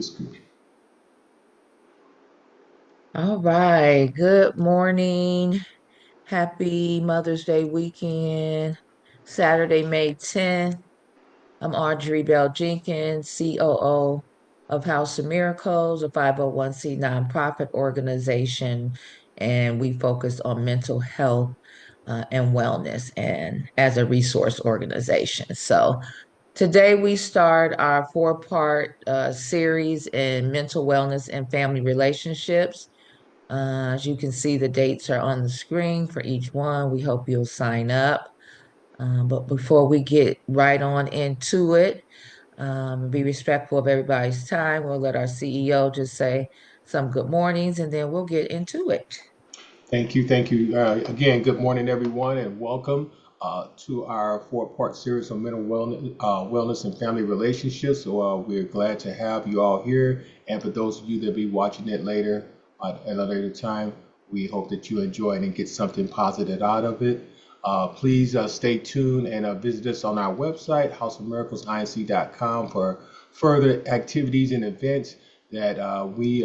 the scripture. All right. Good morning. Happy Mother's Day weekend. Saturday, May 10th. I'm Audrey Bell Jenkins, COO of House of Miracles, a 501c nonprofit organization, and we focus on mental health and wellness and as a resource organization. So today we start our four-part series in mental wellness and family relationships. As you can see, the dates are on the screen for each one. We hope you'll sign up. But before we get right on into it, be respectful of everybody's time. We'll let our CEO just say some good mornings and then we'll get into it. Thank you. Thank you. Again, good morning, everyone, and welcome to our four-part series on mental wellness and family relationships. So we're glad to have you all here. And for those of you that be watching it later, at a later time, we hope that you enjoy it and get something positive out of it. Please stay tuned and visit us on our website, houseofmiraclesinc.com, for further activities and events that we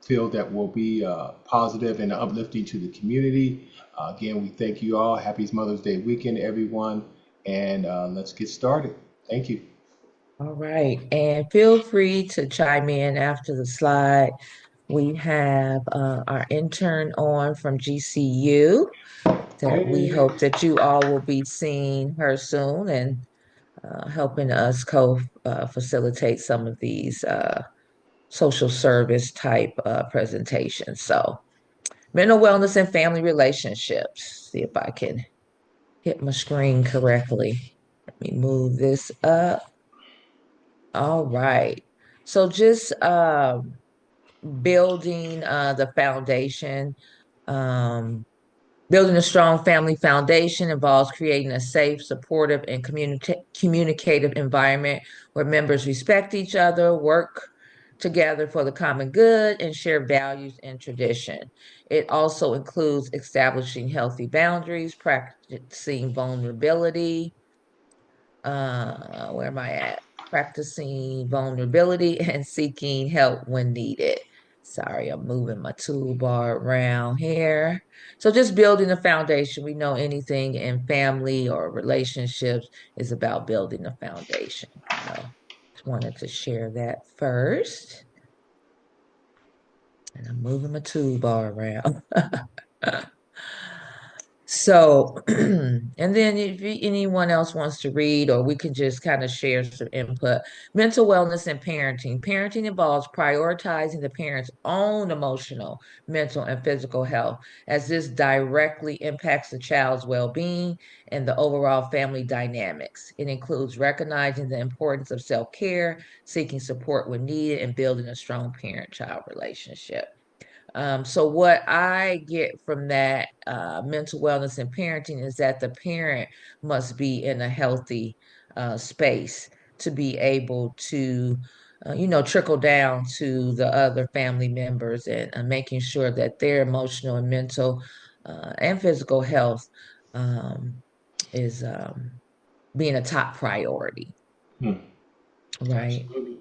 feel that will be positive and uplifting to the community. Again, we thank you all. Happy Mother's Day weekend, everyone. And let's get started. Thank you. All right. And feel free to chime in after the slide. We have our intern on from GCU that we Hey. hope that you all will be seeing her soon and helping us facilitate some of these social service type presentations. So, mental wellness and family relationships. See if I can hit my screen correctly. Let me move this up. All right. So, just building the foundation. Um, Building a strong family foundation involves creating a safe, supportive, and communicative environment where members respect each other, work together for the common good, and share values and tradition. It also includes establishing healthy boundaries, practicing vulnerability. Where am I at? Practicing vulnerability and seeking help when needed. Sorry, I'm moving my toolbar around here. So just building a foundation. We know anything in family or relationships is about building a foundation. So just wanted to share that first. And I'm moving my toolbar around. So, and then if anyone else wants to read, or we can just kind of share some input. Mental wellness and parenting. Parenting involves prioritizing the parent's own emotional, mental, and physical health, as this directly impacts the child's well-being and the overall family dynamics. It includes recognizing the importance of self-care, seeking support when needed, and building a strong parent-child relationship. So what I get from that mental wellness and parenting is that the parent must be in a healthy space to be able to, trickle down to the other family members and making sure that their emotional and mental and physical health um, is being a top priority, Hmm. right? Absolutely.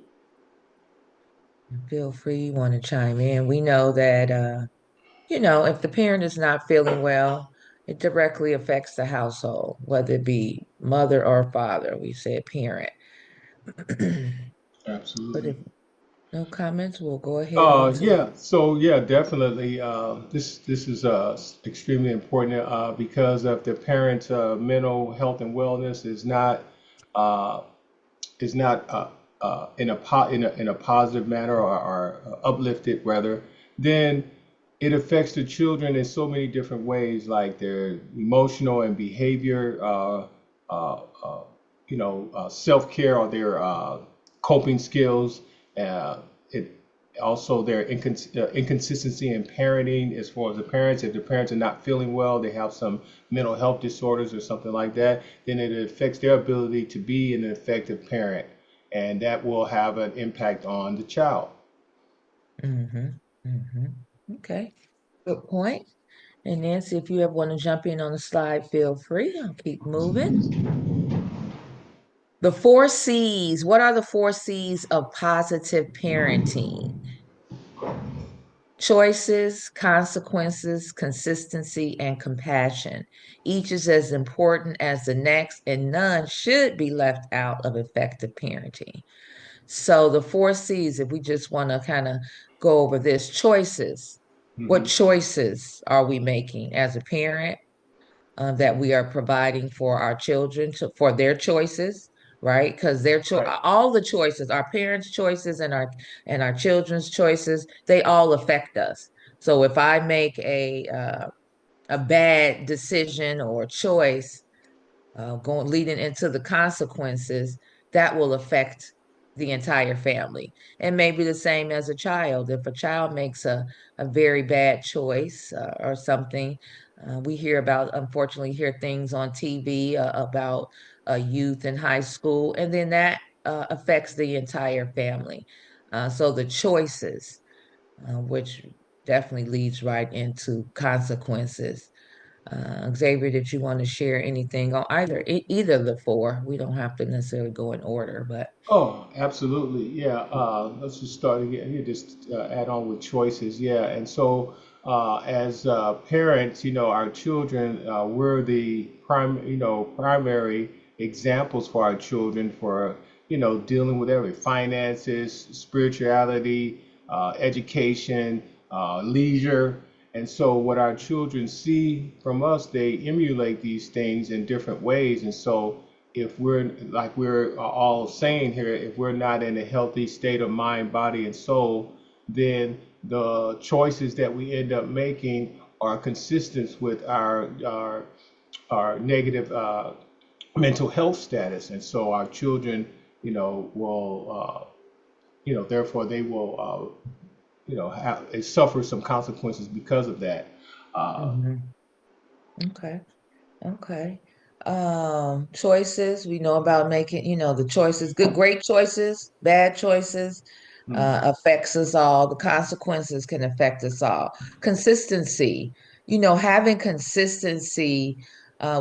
Feel free, you want to chime in. We know that if the parent is not feeling well, it directly affects the household, whether it be mother or father. We said parent. But Absolutely. if no comments, we'll go ahead into. Yeah. So yeah, definitely. This is extremely important because of the parent's mental health and wellness uh, is not in a positive manner or uplifted rather, then it affects the children in so many different ways, like their emotional and behavior, uh, uh, self-care or their coping skills. It also their inconsistency in parenting as far as the parents. If the parents are not feeling well, they have some mental health disorders or something like that, then it affects their ability to be an effective parent, and that will have an impact on the child. Mm-hmm, mm-hmm. Okay, good point. And Nancy, if you ever want to jump in on the slide, feel free. I'll keep moving. The four C's. What are the four C's of positive parenting? Choices, consequences, consistency, and compassion. Each is as important as the next, and none should be left out of effective parenting. So, the four C's, if we just want to kind of go over this, choices. What Hmm. choices are we making as a parent? That we are providing for our children for their choices, right? Because Right. all the choices, our parents' choices and our children's choices, they all affect us. So if I make a bad decision or choice, going leading into the consequences, that will affect the entire family. And maybe the same as a child. If a child makes a very bad choice or something, we hear about, unfortunately, hear things on TV about youth in high school, and then that affects the entire family. So the choices, which definitely leads right into consequences. Xavier, did you want to share anything on either of the four? We don't have to necessarily go in order, but Oh, absolutely. Yeah. Let's just start again. You just add on with choices. Yeah. And so, as parents, our children, we're the primary examples for our children for, dealing with every finances, spirituality, education, leisure. And so, what our children see from us, they emulate these things in different ways. And so, if we're like we're all saying here, if we're not in a healthy state of mind, body, and soul, then the choices that we end up making are consistent with our negative mental health status, and so our children, will therefore they will suffer some consequences because of that. Uh, Mhm. Okay. Okay. Choices, we know about making, the choices, great choices, bad choices, mhm. affects us all. The consequences can affect us all. Consistency, having consistency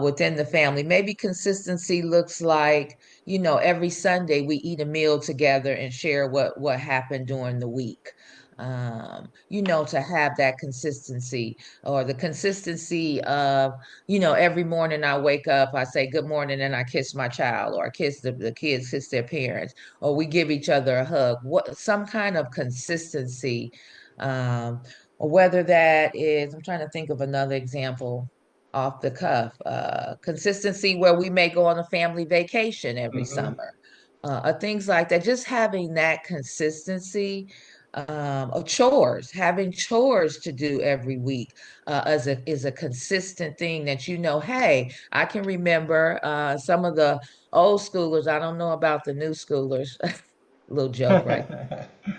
within the family. Maybe consistency looks like, every Sunday we eat a meal together and share what happened during the week. To have that consistency, or the consistency of, every morning I wake up, I say good morning and I kiss my child, or I kiss the kids kiss their parents, or we give each other a hug. Some kind of consistency, um, or whether that is, I'm trying to think of another example off the cuff. Consistency where we may go on a family vacation every Hmm. summer, or things like that. Just having that consistency of chores, having chores to do every week is a consistent thing that hey, I can remember some of the old schoolers. I don't know about the new schoolers. Little joke, right?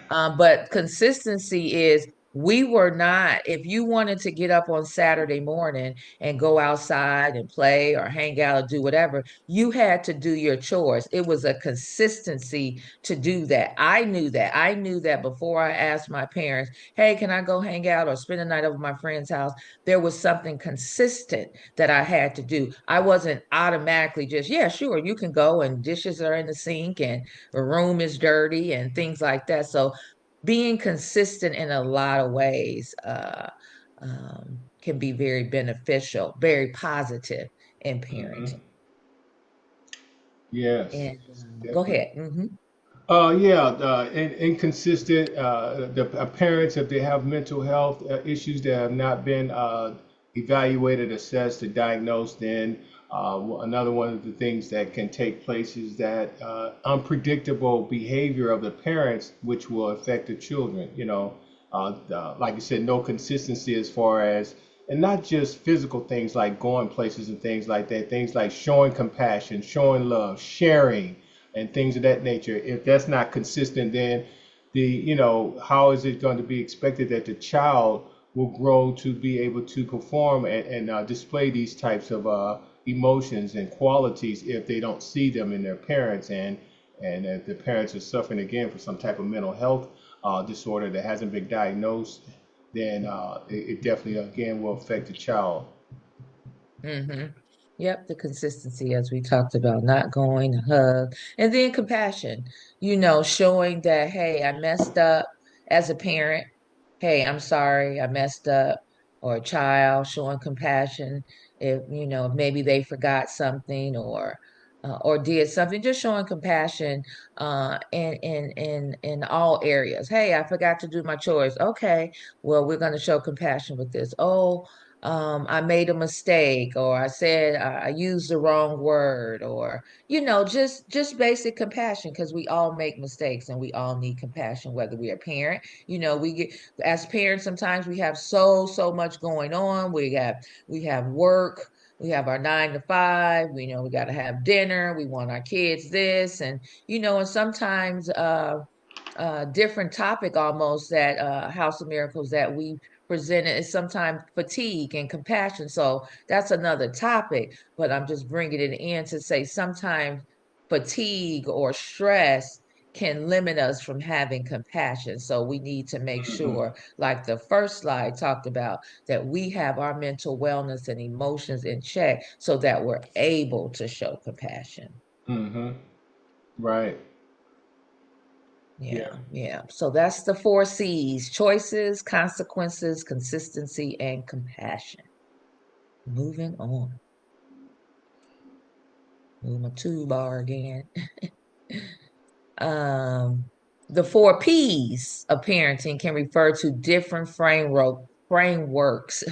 But consistency is, we were not, if you wanted to get up on Saturday morning and go outside and play or hang out or do whatever, you had to do your chores. It was a consistency to do that. I knew that. I knew that before I asked my parents, hey, can I go hang out or spend the night over my friend's house? There was something consistent that I had to do. I wasn't automatically just, yeah, sure, you can go, and dishes are in the sink and the room is dirty and things like that. So being consistent in a lot of ways can be very beneficial, very positive in Hmm. parenting. Yes, And go definitely. ahead. Yeah, inconsistent. The parents, if they have mental health issues that have not been evaluated, assessed, or diagnosed, then another one of the things that can take place is that unpredictable behavior of the parents, which will affect the children. Like you said, no consistency as far as, and not just physical things like going places and things like that, things like showing compassion, showing love, sharing and things of that nature. If that's not consistent, then how is it going to be expected that the child will grow to be able to perform and display these types of emotions and qualities if they don't see them in their parents, and if the parents are suffering again for some type of mental health disorder that hasn't been diagnosed, then it definitely again will affect the child. hmm Yep, the consistency as we talked about, not going to hug. And then compassion, showing that, hey, I messed up as a parent. Hey, I'm sorry, I messed up. Or a child showing compassion if, if maybe they forgot something or did something, just showing compassion in all areas. Hey, I forgot to do my chores. Okay, well, we're going to show compassion with this. Oh, I made a mistake, or I said I used the wrong word, or just basic compassion because we all make mistakes and we all need compassion, whether we are a parent. We get as parents sometimes we have so much going on. We have work. We have our 9 to 5. We got to have dinner. We want our kids this, and sometimes different topic almost that House of Miracles that we presented is sometimes fatigue and compassion. So that's another topic, but I'm just bringing it in to say sometimes fatigue or stress can limit us from having compassion. So we need to make Hmm. sure, like the first slide talked about, that we have our mental wellness and emotions in check so that we're able to show compassion. Hmm. Right. Yeah, Yeah. yeah. So that's the 4 C's: choices, consequences, consistency, and compassion. Moving on. Move my toolbar again. Um, the 4 P's of parenting can refer to different frameworks,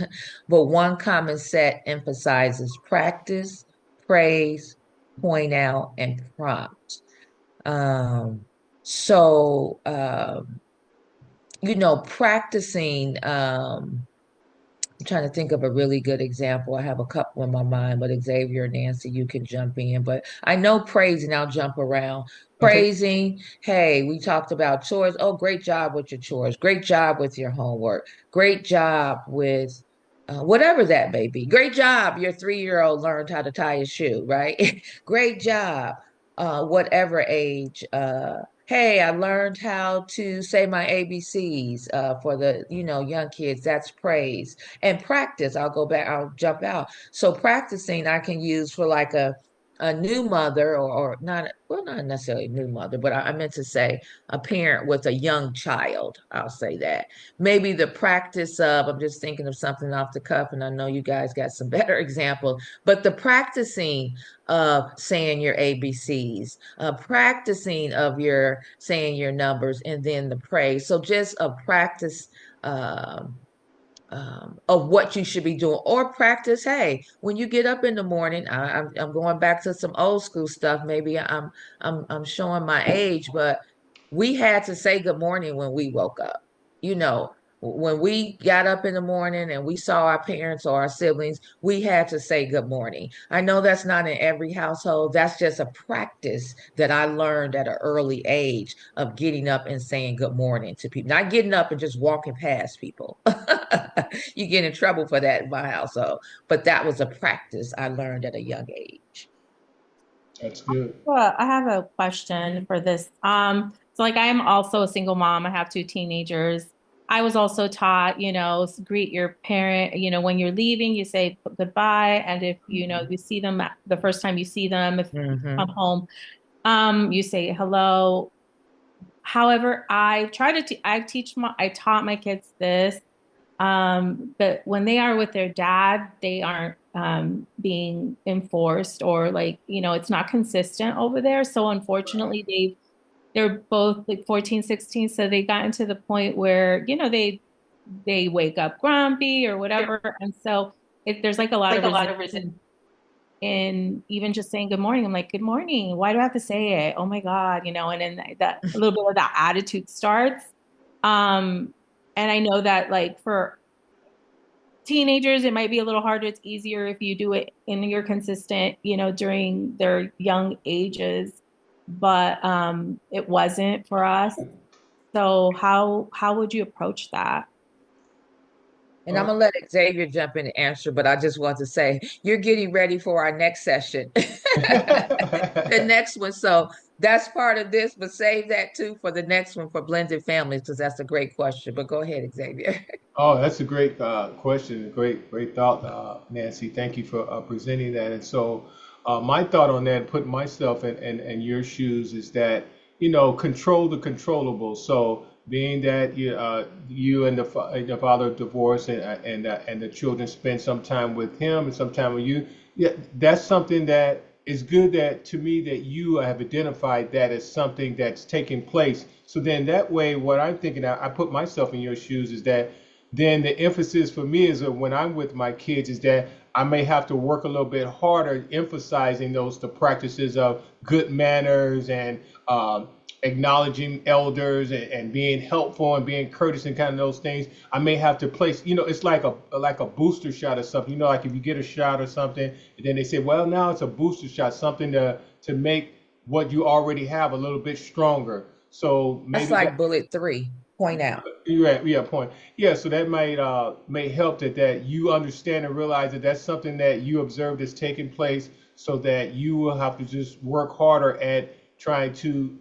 but one common set emphasizes practice, praise, point out, and prompt. Um, so practicing, I'm trying to think of a really good example. I have a couple in my mind, but Xavier and Nancy, you can jump in. But I know praising, I'll jump around. Okay. Praising, hey, we talked about chores. Oh, great job with your chores. Great job with your homework. Great job with whatever that may be. Great job. Your 3-year-old learned how to tie a shoe, right? Great job. Whatever age. Hey, I learned how to say my ABCs for the young kids. That's praise. And practice, I'll jump out. So practicing I can use for like a new mother, or not, well, not necessarily a new mother, but I meant to say a parent with a young child. I'll say that. Maybe the practice of, I'm just thinking of something off the cuff, and I know you guys got some better examples, but the practicing of saying your ABCs, practicing of your saying your numbers, and then the praise. So just a practice um, of what you should be doing, or practice. Hey, when you get up in the morning, I'm going back to some old school stuff. Maybe I'm showing my age, but we had to say good morning when we woke up. You know, when we got up in the morning and we saw our parents or our siblings, we had to say good morning. I know that's not in every household. That's just a practice that I learned at an early age of getting up and saying good morning to people, not getting up and just walking past people. You get in trouble for that in my household. But that was a practice I learned at a young age. That's good. Well, I have a question for this. So like I am also a single mom. I have 2 teenagers. I was also taught, greet your parent, when you're leaving, you say goodbye. And if, you see them the first time you see them, if you come Hmm. home, you say hello. However, I taught my kids this. But when they are with their dad, they aren't being enforced, or like, it's not consistent over there. So Right. unfortunately, they're both like 14, 16. So they gotten to the point where, they wake up grumpy or whatever. And so if there's like a lot of resistance in even just saying good morning, I'm like, good morning. Why do I have to say it? Oh my God, and then that a little bit of that attitude starts. Um, and I know that like for teenagers, it might be a little harder. It's easier if you do it and you're consistent, during their young ages. But it wasn't for us. So how would you approach that? And I'm Uh, gonna let Xavier jump in and answer, but I just want to say you're getting ready for our next session, the next one. So that's part of this, but save that too for the next one for blended families, because that's a great question. But go ahead, Xavier. Oh, that's a great question, a great thought, Nancy. Thank you for presenting that. And so, my thought on that, putting myself in your shoes, is that control the controllable. So, being that you and and the father divorced, and the children spend some time with him and some time with you, yeah, that's something that is good. That to me, that you have identified that as something that's taking place. So then that way, what I'm thinking, I put myself in your shoes, is that then the emphasis for me is that when I'm with my kids is that I may have to work a little bit harder emphasizing the practices of good manners and acknowledging elders and being helpful and being courteous and kind of those things. I may have to place, it's like a booster shot or something. Like if you get a shot or something, and then they say, well, now it's a booster shot, something to make what you already have a little bit stronger. So That's maybe like bullet three, point out. yeah, point. Yeah, so that might may help that you understand and realize that that's something that you observed is taking place, so that you will have to just work harder at trying to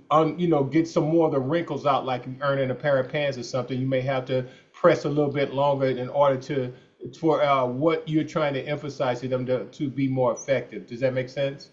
get some more of the wrinkles out, like earning a pair of pants or something. You may have to press a little bit longer in order for what you're trying to emphasize to them to be more effective. Does that make sense?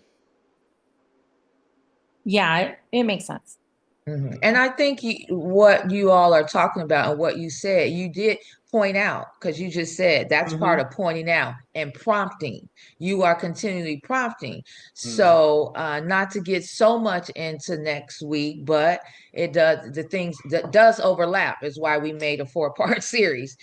Yeah, it makes sense. And I think what you all are talking about and what you said, you did point out, because you just said that's part Mm-hmm. of pointing out and prompting. You are continually prompting. Mm-hmm. So, not to get so much into next week, but it does, the things that does overlap is why we made a four-part series.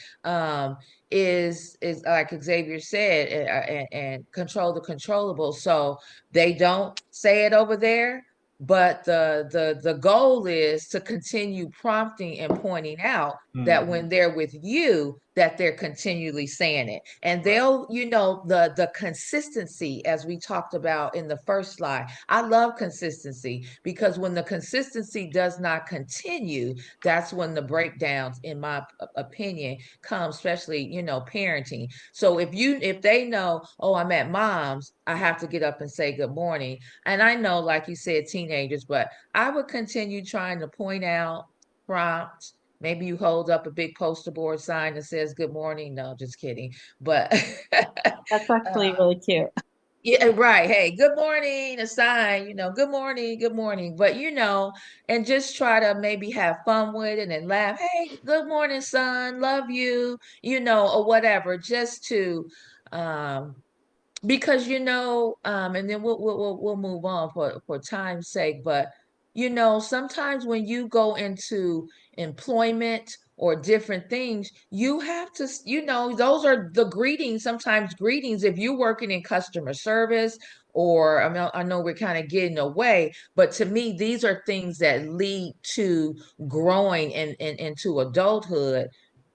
Is like Xavier said, and control the controllable. So they don't say it over there, but the goal is to continue prompting and pointing out that Mm-hmm. when they're with you, that they're continually saying it. And Right. they'll, the consistency, as we talked about in the first slide. I love consistency, because when the consistency does not continue, that's when the breakdowns, in my opinion, come, especially, parenting. So if they know, oh, I'm at mom's, I have to get up and say good morning. And I know, like you said, teenagers, but I would continue trying to point out, prompt. Maybe you hold up a big poster board sign that says good morning. No, just kidding. But That's actually really cute. yeah, right. Hey, good morning, a sign, good morning, good morning. But and just try to maybe have fun with it and laugh. Hey, good morning, son. Love you, or whatever, just to um because and then we'll move on for time's sake. But sometimes when you go into employment or different things, you have to, those are the greetings. Sometimes greetings, if you're working in customer service, or I know we're kind of getting away, but to me, these are things that lead to growing into adulthood.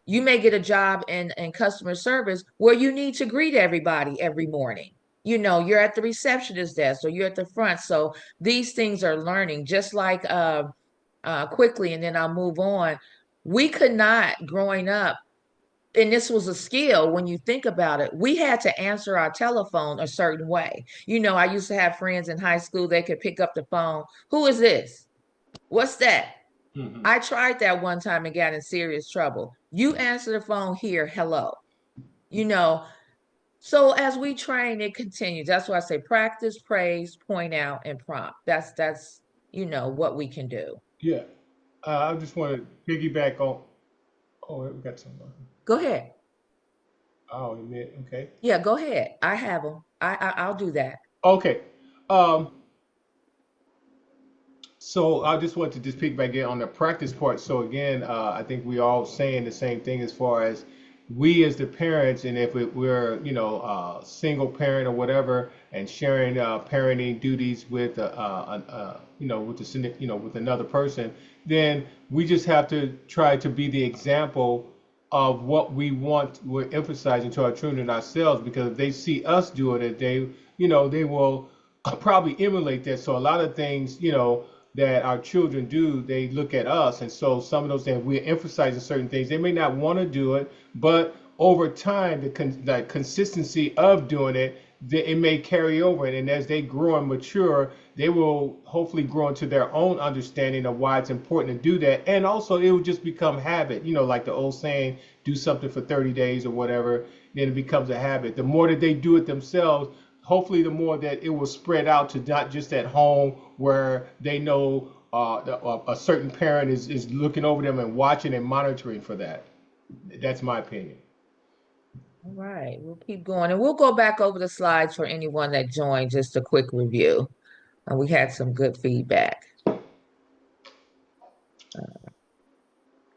You may get a job in customer service where you need to greet everybody every morning. You're at the receptionist desk or you're at the front. So these things are learning, just like quickly, and then I'll move on. We could not, growing up, and this was a skill when you think about it, we had to answer our telephone a certain way. I used to have friends in high school, they could pick up the phone. Who is this? What's that? Mm-hmm. I tried that one time and got in serious trouble. You answer the phone here, hello. You know, so as we train, it continues. That's why I say practice, praise, point out, and prompt. That's what we can do. Yeah. I just want to piggyback on. Oh, we got someone. Go ahead. Oh, admit. Okay. Yeah, go ahead. I have them. I'll do that. Okay. Um, so I just want to just piggyback again on the practice part. So again, I think we all saying the same thing as far as we as the parents, and if we're single parent or whatever, and sharing parenting duties with with with another person, then we just have to try to be the example of what we're emphasizing to our children and ourselves, because if they see us doing it, they will probably emulate that. So a lot of things, that our children do, they look at us. And so some of those things, we're emphasizing certain things. They may not want to do it, but over time, the consistency of doing it, it may carry over. And as they grow and mature, they will hopefully grow into their own understanding of why it's important to do that. And also, it will just become habit. You know, like the old saying, do something for 30 days or whatever, then it becomes a habit. The more that they do it themselves, hopefully the more that it will spread out to not just at home where they know a certain parent is looking over them and watching and monitoring for that. That's my opinion. All right, we'll keep going and we'll go back over the slides for anyone that joined, just a quick review. And we had some good feedback.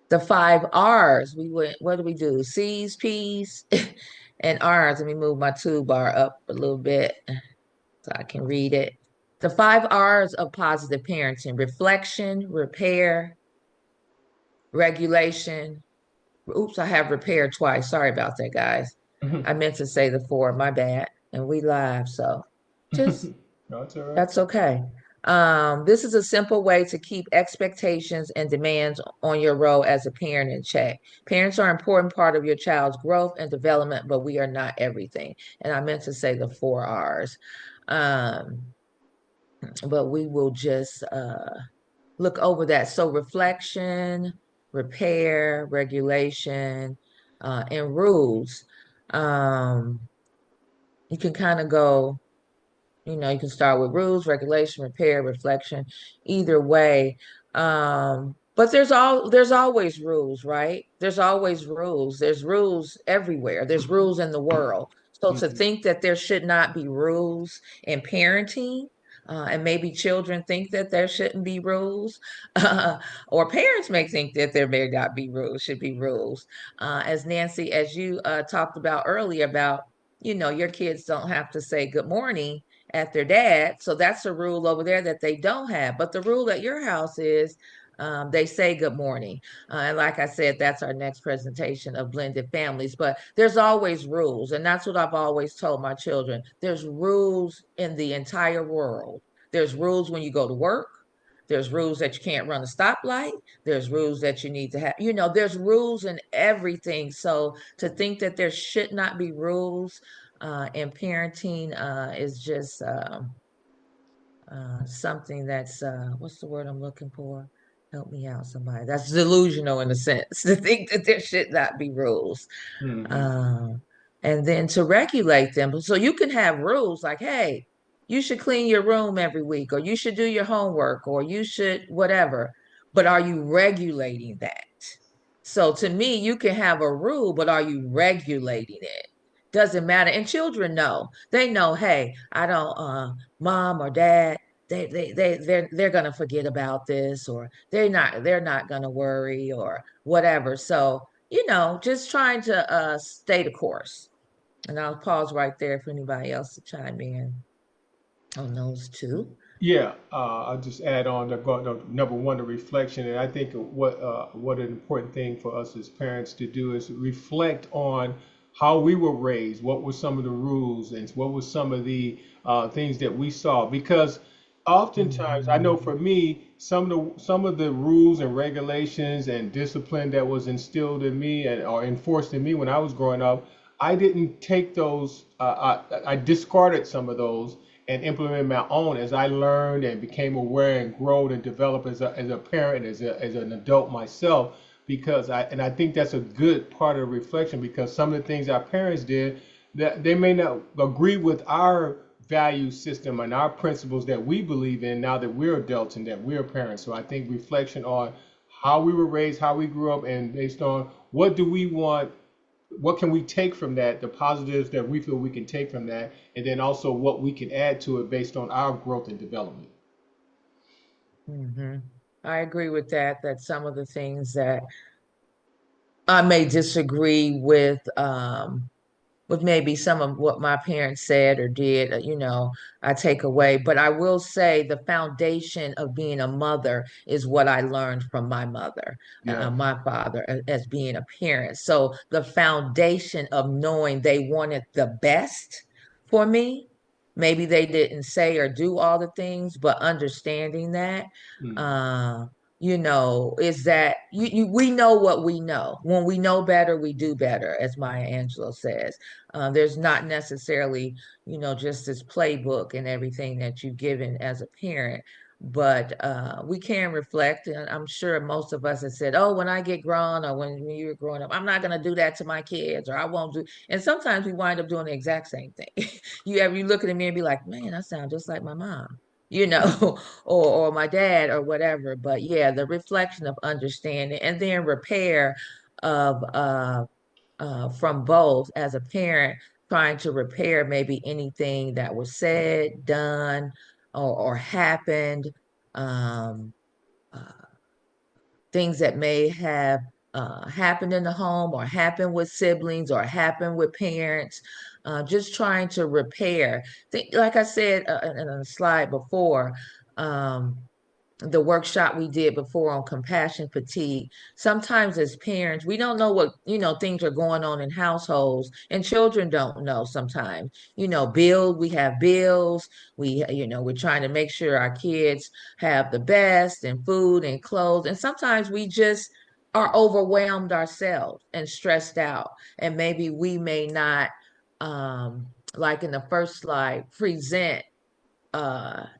The 5 R's, we went, what do we do? C's, P's, and R's. Let me move my toolbar up a little bit so I can read it. The 5 R's of positive parenting: reflection, repair, regulation. Oops, I have repair twice. Sorry about that, guys. I meant to say the 4, my bad. And we live, so just That's all right. that's okay. This is a simple way to keep expectations and demands on your role as a parent in check. Parents are an important part of your child's growth and development, but we are not everything. And I meant to say the 4 R's. But we will just look over that. So reflection, repair, regulation, and rules. You can kind of go, you can start with rules, regulation, repair, reflection, either way. But there's always rules, right? There's always rules. There's rules everywhere. There's rules in the world. So to think that there should not be rules in parenting, and maybe children think that there shouldn't be rules, or parents may think that there may not be rules, should be rules. As Nancy, as you talked about earlier about, your kids don't have to say good morning at their dad. So that's a rule over there that they don't have. But the rule at your house is they say good morning. And like I said, that's our next presentation of blended families. But there's always rules. And that's what I've always told my children. There's rules in the entire world. There's rules when you go to work. There's rules that you can't run a stoplight. There's rules that you need to have. There's rules in everything. So to think that there should not be rules in parenting is just something that's, what's the word I'm looking for? Help me out, somebody. That's delusional in a sense, to think that there should not be rules. And then to regulate them. So you can have rules like, hey, you should clean your room every week, or you should do your homework, or you should whatever. But are you regulating that? So to me, you can have a rule, but are you regulating it? Doesn't matter. And children know. They know, hey, I don't mom or dad, they're gonna forget about this, or they're not gonna worry or whatever. So, just trying to stay the course. And I'll pause right there for anybody else to chime in on those two. Yeah, I'll just add on number one, the reflection, and I think what an important thing for us as parents to do is reflect on how we were raised, what were some of the rules, and what were some of the things that we saw. Because oftentimes, I know for me, some of the rules and regulations and discipline that was instilled in me or enforced in me when I was growing up, I didn't take those. I discarded some of those and implemented my own as I learned and became aware and growed and developed as a parent, as an adult myself. Because I think that's a good part of reflection, because some of the things our parents did, that they may not agree with our value system and our principles that we believe in now that we're adults and that we're parents. So I think reflection on how we were raised, how we grew up, and based on what do we want, what can we take from that, the positives that we feel we can take from that, and then also what we can add to it based on our growth and development. I agree with that some of the things that I may disagree with maybe some of what my parents said or did, I take away. But I will say the foundation of being a mother is what I learned from my mother, my father, as being a parent. So the foundation of knowing they wanted the best for me, maybe they didn't say or do all the things, but understanding that, is that we know what we know. When we know better, we do better, as Maya Angelou says. There's not necessarily, just this playbook and everything that you've given as a parent, but we can reflect. And I'm sure most of us have said, oh, when I get grown, or when you were growing up, I'm not going to do that to my kids, or I won't do. And sometimes we wind up doing the exact same thing. You look at me and be like, man, I sound just like my mom. or my dad or whatever. But yeah, the reflection of understanding and then repair of from both as a parent, trying to repair maybe anything that was said, done, or happened, um, uh, things that may have happened in the home or happened with siblings or happened with parents, just trying to repair. Like I said in a slide before, um, the workshop we did before on compassion fatigue. Sometimes as parents, we don't know what, things are going on in households, and children don't know sometimes. We have bills. We're trying to make sure our kids have the best and food and clothes. And sometimes we just are overwhelmed ourselves and stressed out. And maybe we may not, like in the first slide, present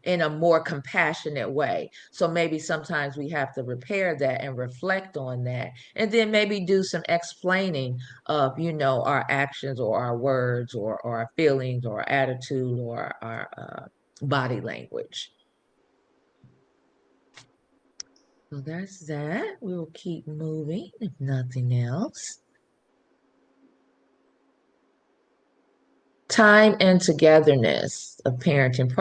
in a more compassionate way. So maybe sometimes we have to repair that and reflect on that, and then maybe do some explaining of, our actions or our words or our feelings or our attitude or our body language. So that's that. We'll keep moving if nothing else. Time and togetherness of parenting,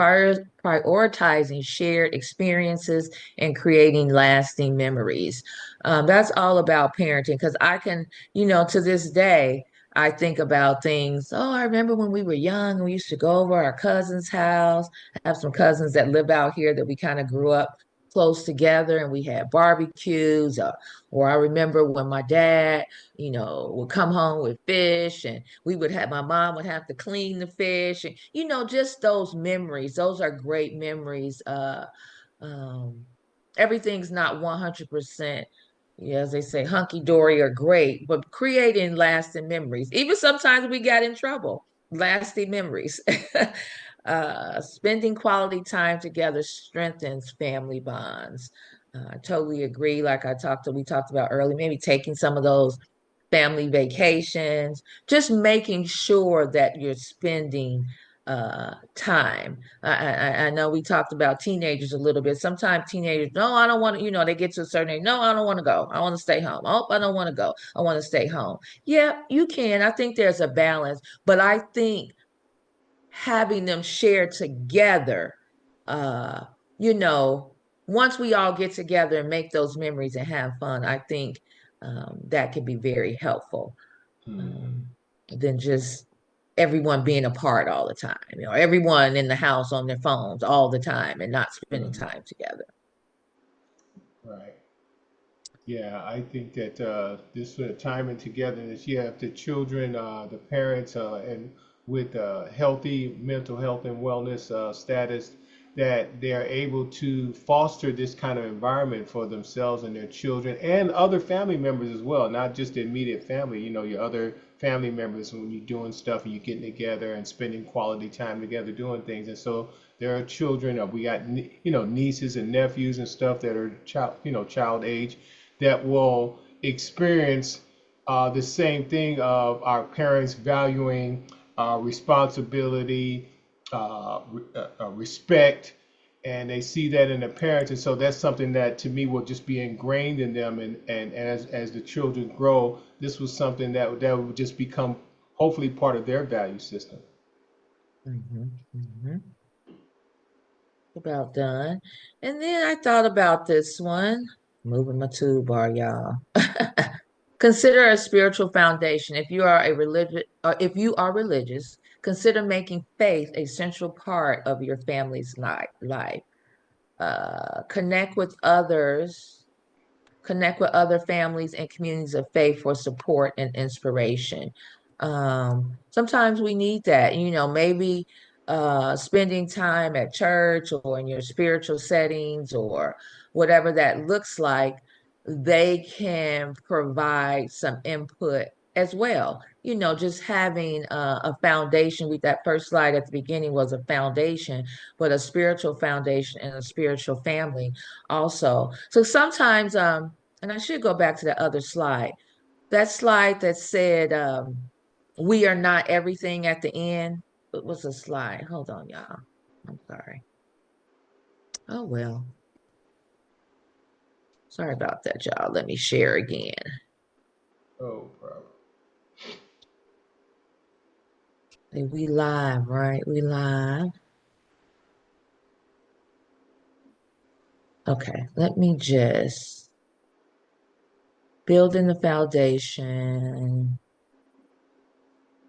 prioritizing shared experiences and creating lasting memories. That's all about parenting because I can, to this day, I think about things. Oh, I remember when we were young, we used to go over our cousin's house. I have some cousins that live out here that we kind of grew up close together and we had barbecues. Or I remember when my dad, would come home with fish and my mom would have to clean the fish and, just those memories. Those are great memories. Um, Everything's not 100%, as they say, hunky-dory or great, but creating lasting memories. Even sometimes we got in trouble, lasting memories. Spending quality time together strengthens family bonds. I totally agree. Like we talked about earlier, maybe taking some of those family vacations, just making sure that you're spending time. I know we talked about teenagers a little bit. Sometimes teenagers, no, I don't want to, they get to a certain age. No, I don't want to go. I want to stay home. Oh, I don't want to go. I want to stay home. Yeah, you can. I think there's a balance, but I think having them share together, uh, you know, once we all get together and make those memories and have fun, I think that can be very helpful than just everyone being apart all the time, everyone in the house on their phones all the time and not spending time together. Right. Yeah, I think that this time and togetherness, you have the children, the parents, and with healthy mental health and wellness status, that they're able to foster this kind of environment for themselves and their children and other family members as well, not just the immediate family, your other family members when you're doing stuff and you're getting together and spending quality time together doing things. And so there are children, we got, nieces and nephews and stuff that are child age that will experience the same thing of our parents valuing responsibility, respect, and they see that in the parents, and so that's something that to me will just be ingrained in them. And as the children grow, this was something that would just become hopefully part of their value system. About done. And then I thought about this one. Moving my toolbar, y'all. Consider a spiritual foundation. If you are religious, consider making faith a central part of your family's life. Connect with others. Connect with other families and communities of faith for support and inspiration. Sometimes we need that. Maybe spending time at church or in your spiritual settings or whatever that looks like, they can provide some input as well. You know, just having a foundation. That first slide at the beginning was a foundation, but a spiritual foundation and a spiritual family also. So sometimes, and I should go back to the other slide. That slide that said, we are not everything at the end. It was a slide. Hold on, y'all. I'm sorry. Oh, well. Sorry about that, y'all. Let me share again. Oh, problem. We live, right? We live. Okay, let me just build in the foundation.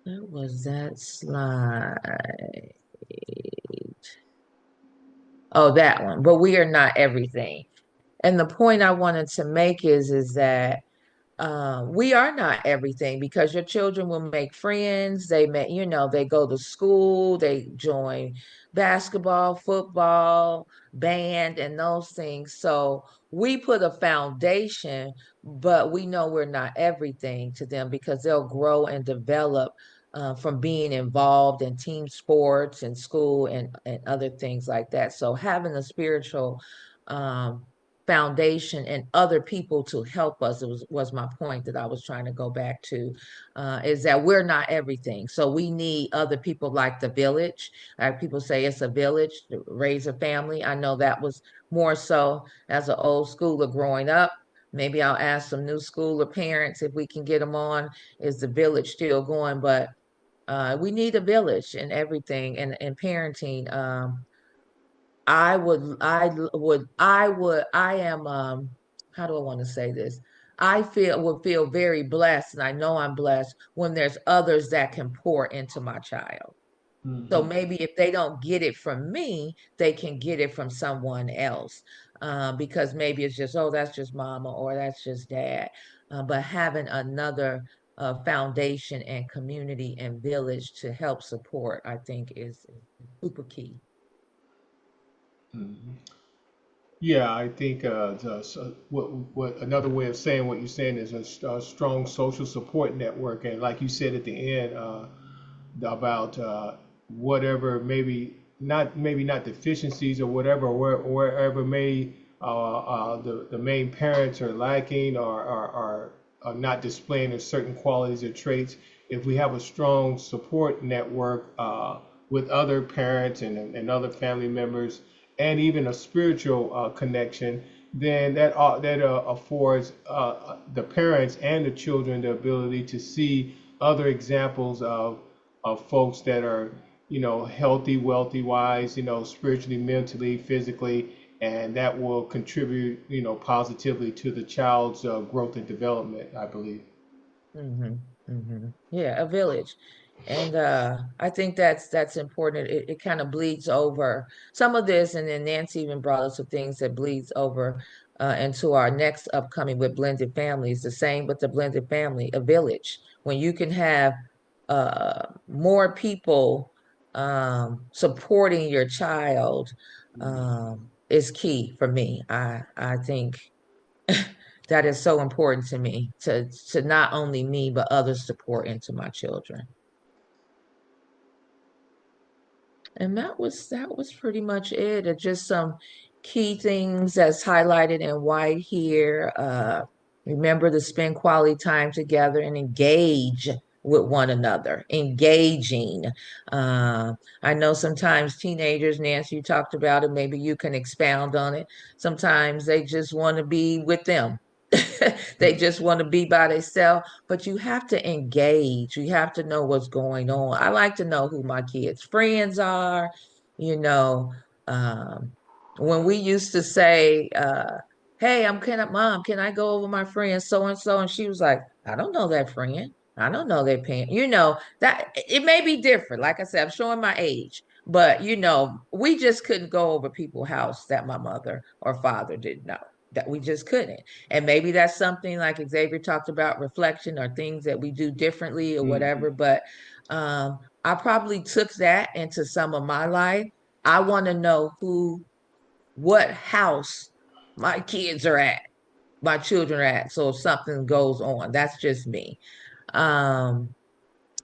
What was that slide? Oh, that one. But we are not everything. And the point I wanted to make is that we are not everything, because your children will make friends. They may, you know, they go to school, they join basketball, football, band, and those things. So we put a foundation, but we know we're not everything to them, because they'll grow and develop from being involved in team sports and school and other things like that. So having a spiritual foundation and other people to help us, was my point that I was trying to go back to, is that we're not everything. So we need other people, like the village. Like people say, it's a village to raise a family. I know that was more so as an old schooler growing up. Maybe I'll ask some new schooler parents if we can get them on. Is the village still going? But we need a village in everything, and parenting. I am, how do I want to say this? Would feel very blessed, and I know I'm blessed when there's others that can pour into my child. So Mm-hmm. maybe if they don't get it from me, they can get it from someone else. Because maybe it's just, oh, that's just mama or that's just dad. But having another foundation and community and village to help support, I think is super key. Mm-hmm. Yeah, I think what another way of saying what you're saying is a strong social support network, and like you said at the end, about whatever maybe not deficiencies or whatever, wherever may the main parents are lacking, or are not displaying a certain qualities or traits. If we have a strong support network with other parents and other family members, and even a spiritual connection, then that affords the parents and the children the ability to see other examples of folks that are, healthy, wealthy, wise, spiritually, mentally, physically, and that will contribute, positively to the child's growth and development, I believe. Hmm. Hmm. Yeah, a village. And I think that's important. It kind of bleeds over some of this, and then Nancy even brought us some things that bleeds over into our next upcoming with blended families. The same with the blended family, a village. When you can have more people supporting your child, is key for me. I think that is so important to me, to not only me but others to pour into my children. And that was pretty much it. Just some key things that's highlighted in white here. Remember to spend quality time together and engage with one another. Engaging. I know sometimes teenagers, Nancy, you talked about it. Maybe you can expound on it. Sometimes they just want to be with them. They just want to be by themselves, but you have to engage. You have to know what's going on. I like to know who my kids' friends are. You know, um, when we used to say, "Hey, Mom, can I go over my friend so and so?" And she was like, "I don't know that friend. I don't know their parent." You know, that it may be different. Like I said, I'm showing my age, but we just couldn't go over people's house that my mother or father didn't know. That we just couldn't. And maybe that's something like Xavier talked about, reflection or things that we do differently or Mm-hmm. whatever. But I probably took that into some of my life. I want to know what house my kids are at, my children are at. So if something goes on, that's just me. Um,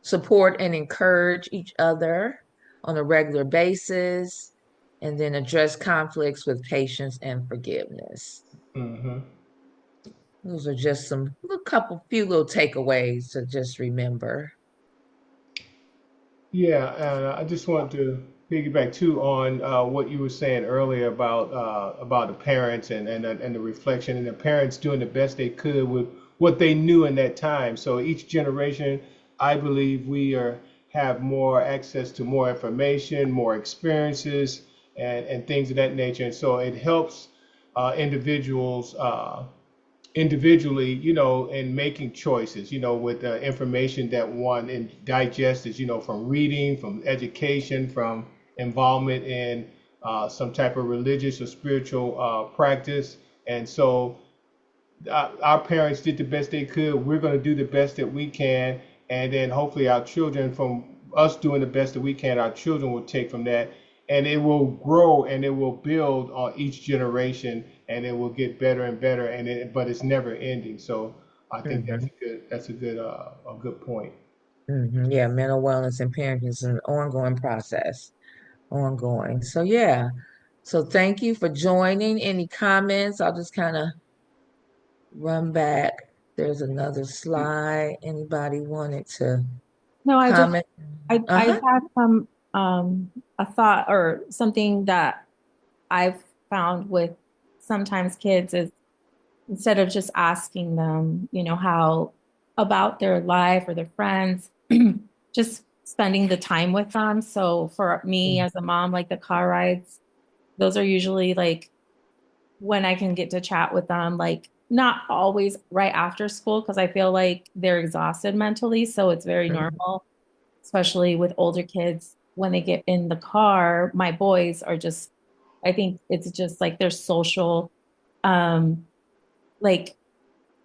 Support and encourage each other on a regular basis, and then address conflicts with patience and forgiveness. Hmm. Those are just few little takeaways to just remember. Yeah, and I just want to piggyback too on what you were saying earlier about the parents and the reflection and the parents doing the best they could with what they knew in that time. So each generation, I believe we are have more access to more information, more experiences, and things of that nature. And so it helps individuals. Individually, in making choices, with the information that one and digests, from reading, from education, from involvement in some type of religious or spiritual practice. And so our parents did the best they could. We're going to do the best that we can. And then hopefully our children, from us doing the best that we can, our children will take from that. And it will grow and it will build on each generation and it will get better and better. But it's never ending. So I think Hmm. a good point. Yeah, mental wellness and parenting is an ongoing process. Ongoing. So yeah. So thank you for joining. Any comments? I'll just kind of run back. There's another slide. Anybody wanted to No, comment? I Uh-huh. had some a thought or something that I've found with sometimes kids is instead of just asking them, how about their life or their friends, just spending the time with them. So for me as a mom, like the car rides, those are usually like when I can get to chat with them, like not always right after school, because I feel like they're exhausted mentally. So it's very Mhm. normal, especially with older kids. When they get in the car, my boys are just, I think it's just like their social, um, like,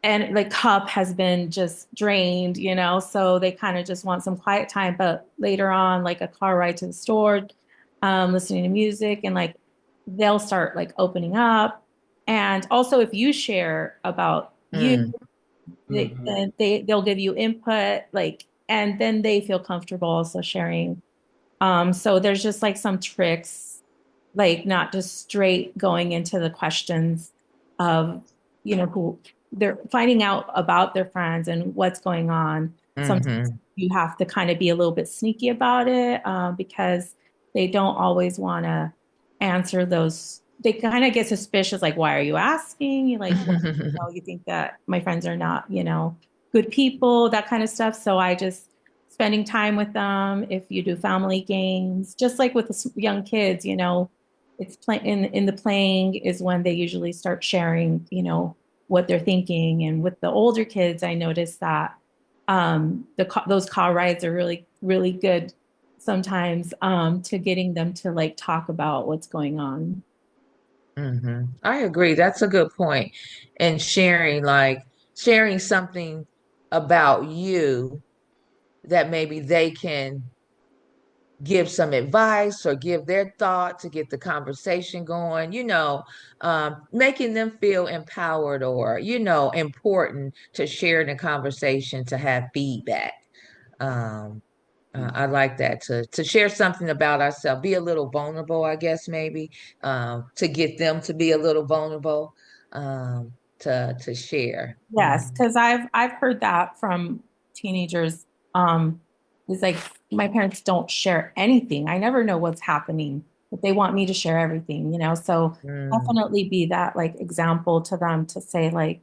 and like cup has been just drained, so they kind of just want some quiet time. But later on, like a car ride to the store, listening to music, and like they'll start like opening up. And also, if you share about you, Mm. Hmm. they'll give you input, like, and then they feel comfortable also sharing. So there's just like some tricks, like not just straight going into the questions of, who they're finding out about their friends and what's going on. Sometimes Hmm. you have to kind of be a little bit sneaky about it, because they don't always want to answer those. They kind of get suspicious, like, why are you asking? You like, what, you think that my friends are not, good people, that kind of stuff. So I just spending time with them. If you do family games, just like with the young kids, it's play in the playing is when they usually start sharing, what they're thinking. And with the older kids, I noticed that those car rides are really, really good sometimes, to getting them to like talk about what's going on. I agree. That's a good point. And sharing something about you that maybe they can give some advice or give their thought to get the conversation going, making them feel empowered or, important to share in the conversation, to have feedback. Um, I like that to share something about ourselves, be a little vulnerable, I guess maybe, to get them to be a little vulnerable, to share. Yes, because I've heard that from teenagers. It's like my parents don't share anything. I never know what's happening, but they want me to share everything, So Mm, definitely be that like example to them to say like,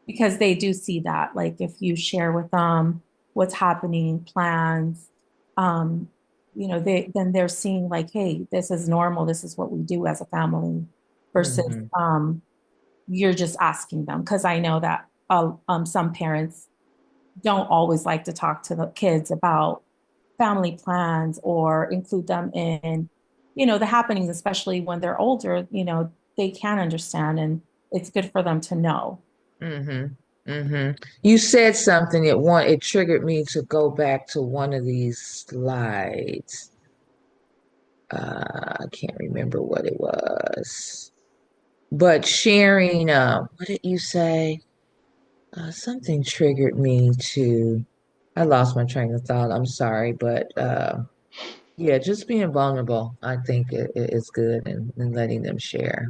because they do see that like if you share with them what's happening, plans, um, they're seeing like, hey, this is normal. This is what we do as a family, versus mhm, you're just asking them. Because I know that some parents don't always like to talk to the kids about family plans or include them in, the happenings, especially when they're older, they can understand and it's good for them to know. mhm, mhm. You said something, it triggered me to go back to one of these slides. I can't remember what it was. But sharing, what did you say? Something triggered me to, I lost my train of thought. I'm sorry, but yeah, just being vulnerable, I think is good and letting them share.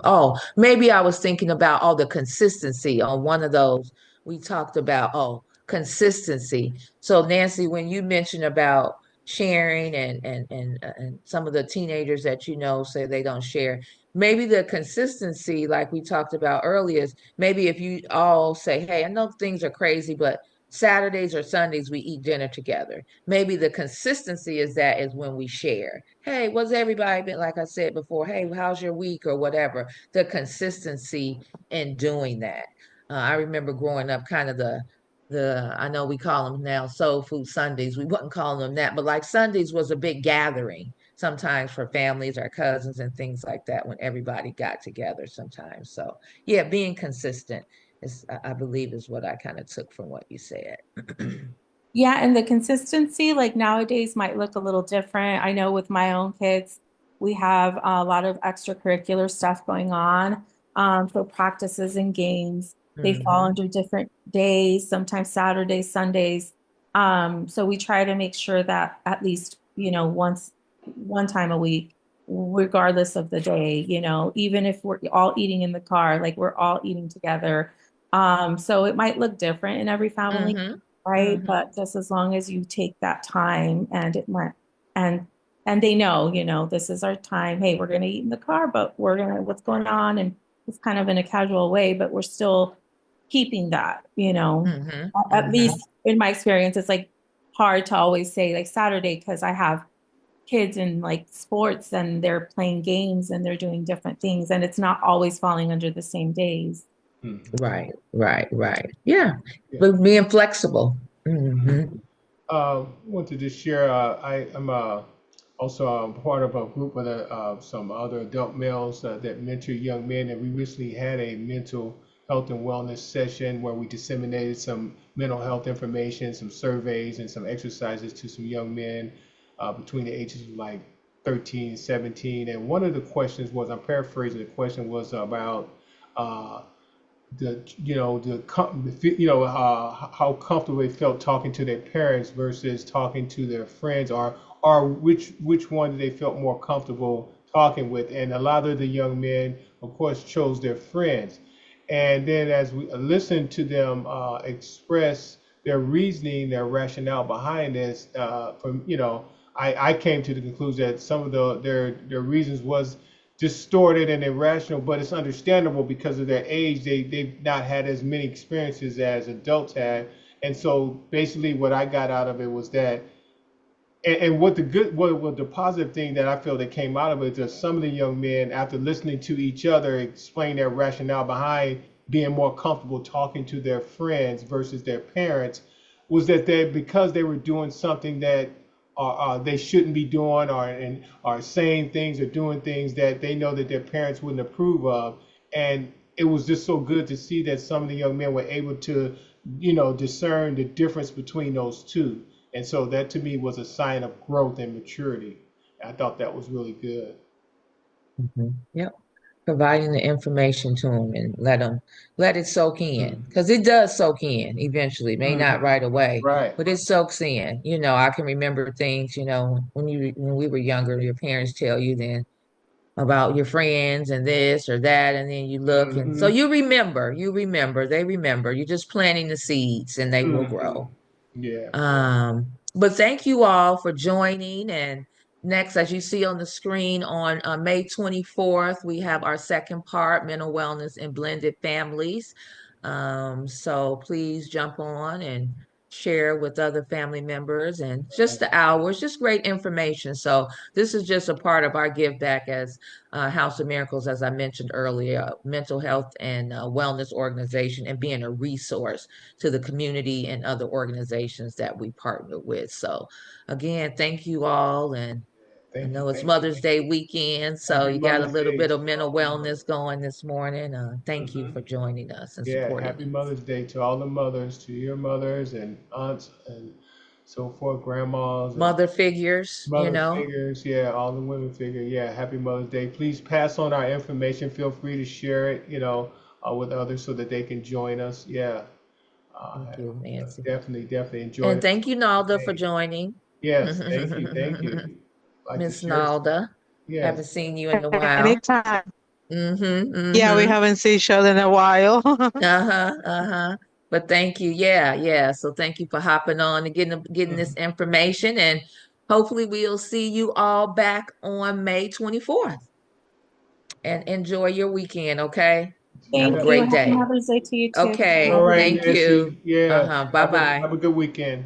Oh, maybe I was thinking about the consistency on one of those we talked about. Oh, consistency. So Nancy, when you mentioned about sharing and some of the teenagers that you know say they don't share, maybe the consistency, like we talked about earlier, is maybe if you all say, "Hey, I know things are crazy, but Saturdays or Sundays we eat dinner together." Maybe the consistency is when we share. Hey, what's everybody been, like I said before? Hey, how's your week or whatever? The consistency in doing that. I remember growing up, kind of the I know we call them now soul food Sundays. We wouldn't call them that, but like Sundays was a big gathering sometimes for families or cousins and things like that when everybody got together sometimes. So yeah, being consistent is, I believe, is what I kind of took from what you said. Yeah, and the consistency, like nowadays, might look a little different. I know with my own kids, we have a lot of extracurricular stuff going on. For practices and games, they fall Hmm. under different days, sometimes Saturdays, Sundays. So we try to make sure that at least, one time a week, regardless of the day, even if we're all eating in the car, like we're all eating together. So it might look different in every family, Hmm. right? Hmm. But just as long as you take that time and it might and and they know, this is our time. Hey, we're gonna eat in the car, but what's going on? And it's kind of in a casual way, but we're still keeping that, Hmm. At Hmm. least in my experience, it's like hard to always say like Saturday because I have kids in like sports and they're playing games and they're doing different things and it's not always falling under the same days. Mhm. Right, right, right. Yeah, Yeah. but being flexible. Hmm. Want to just share. I am also part of a group of some other adult males that mentor young men, and we recently had a mental health and wellness session where we disseminated some mental health information, some surveys, and some exercises to some young men between the ages of like 13 and 17. And one of the questions was, I'm paraphrasing, the question was about uh, how comfortable they felt talking to their parents versus talking to their friends, or which one they felt more comfortable talking with. And a lot of the young men, of course, chose their friends. And then as we listened to them express their reasoning, their rationale behind this, I came to the conclusion that some of their reasons was distorted and irrational, but it's understandable because of their age. They've not had as many experiences as adults had. And so basically what I got out of it was that, and what the positive thing that I feel that came out of it is that some of the young men, after listening to each other explain their rationale behind being more comfortable talking to their friends versus their parents, was that because they were doing something that they shouldn't be doing, or saying things or doing things that they know that their parents wouldn't approve of. And it was just so good to see that some of the young men were able to, discern the difference between those two. And so that to me was a sign of growth and maturity. I thought that was really good. Hmm. Yep. Providing the information to them and let it soak in Mm-hmm. because it does soak in eventually, may not Mm-hmm. right away, Right. but it soaks in. I can remember things, when we were younger, your parents tell you then about your friends and this or that, and then you look and so Mm-hmm. they remember. You're just planting the seeds and they will Mm-hmm. grow. Yeah. But thank you all for joining. And next, as you see on the screen, on May 24th, we have our second part, mental wellness in blended families. So please jump on and share with other family members, and just the hours, just great information. So this is just a part of our give back as House of Miracles, as I mentioned earlier, mental health and wellness organization, and being a resource to the community and other organizations that we partner with. So again, thank you all. And I Thank you. know it's Mother's Day weekend, so Happy you got a Mother's little Day bit of to mental all the wellness mothers. going this morning. Thank you Mm-hmm. for joining us and Yeah. supporting Happy us. Mother's Day to all the mothers, to your mothers and aunts and so forth, grandmas and Mother figures, you mother know. figures, yeah, all the women figure, yeah, happy Mother's Day. Please pass on our information. Feel free to share it, with others so that they can join us. Yeah, Thank you, Nancy. definitely enjoy And this thank you, Nalda, for day. joining. Yes, thank you. Like to Miss share some, Nalda. yes. Haven't seen you in a while. Anytime. Mm-hmm, Yeah, we mm-hmm. haven't seen each other in a while. Uh-huh, uh-huh. But thank you. Yeah, yeah. So thank you for hopping on and getting this information. And hopefully we'll see you all back on May 24th. And enjoy your weekend, okay? Have a Thank you. great Happy day. Mother's Day to you too. Okay, All right, thank you. Nancy. Yeah, Uh-huh. Bye-bye. have a good weekend.